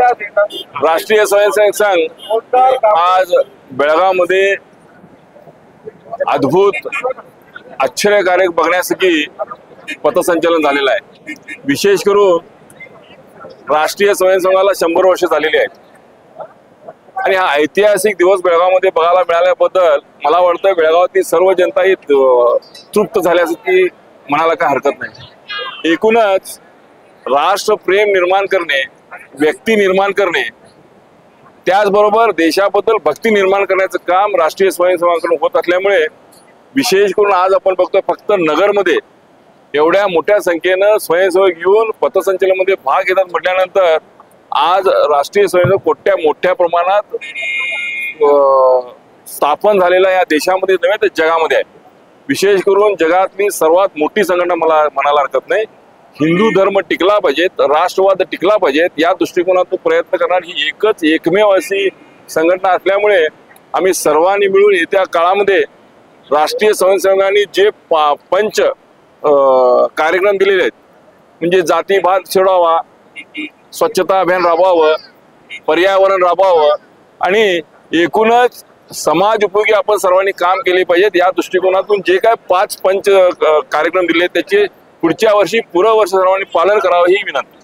राष्ट्रीय स्वयंसेवक संघ आज बेळगावमध्ये अद्भुत आश्चर्यकारक बघण्यासाठी पथसंचलन झालेलं आहे। विशेष करून राष्ट्रीय स्वयंसेवकाला 100 वर्ष झालेली आहेत आणि हा ऐतिहासिक दिवस बेळगावमध्ये बघायला मिळाल्याबद्दल मला वाटतं बेळगावातील सर्व जनता ही तृप्त झाल्यासाठी म्हणायला काय हरकत नाही। एकूणच राष्ट्रप्रेम निर्माण करणे, व्यक्ती निर्माण करणे, त्याचबरोबर देशाबद्दल भक्ती निर्माण करण्याचं काम राष्ट्रीय स्वयंसेवकांकडून होत असल्यामुळे विशेष करून आज आपण बघतोय फक्त नगरमध्ये एवढ्या मोठ्या संख्येनं स्वयंसेवक येऊन पथसंचलनामध्ये भाग घेतात म्हटल्यानंतर आज राष्ट्रीय स्वयंसेवक मोठ्या प्रमाणात स्थापन झालेला या देशामध्ये नव्हे तर जगामध्ये आहे। विशेष करून जगातली सर्वात मोठी संघटना मला म्हणायला हरकत नाही। हिंदू धर्म टिकला पाहिजेत, राष्ट्रवाद टिकला पाहिजेत, या दृष्टिकोनातून प्रयत्न करणारी ही एकमेव अशी संघटना असल्यामुळे आम्ही सर्वांनी मिळून येत्या काळामध्ये राष्ट्रीय स्वयंसेवकांनी जे पंच कार्यक्रम दिलेले आहेत, म्हणजे जातीभात सोडावा, स्वच्छता अभियान राबवावं, पर्यावरण राबवावं आणि एकूणच समाज उपयोगी आपण सर्वांनी काम केले पाहिजेत, या दृष्टिकोनातून जे काय 5 पंच कार्यक्रम दिले त्याचे पुढच्या वर्षी पूर्ण वर्ष सर्वांनी पालन करावं ही विनंती।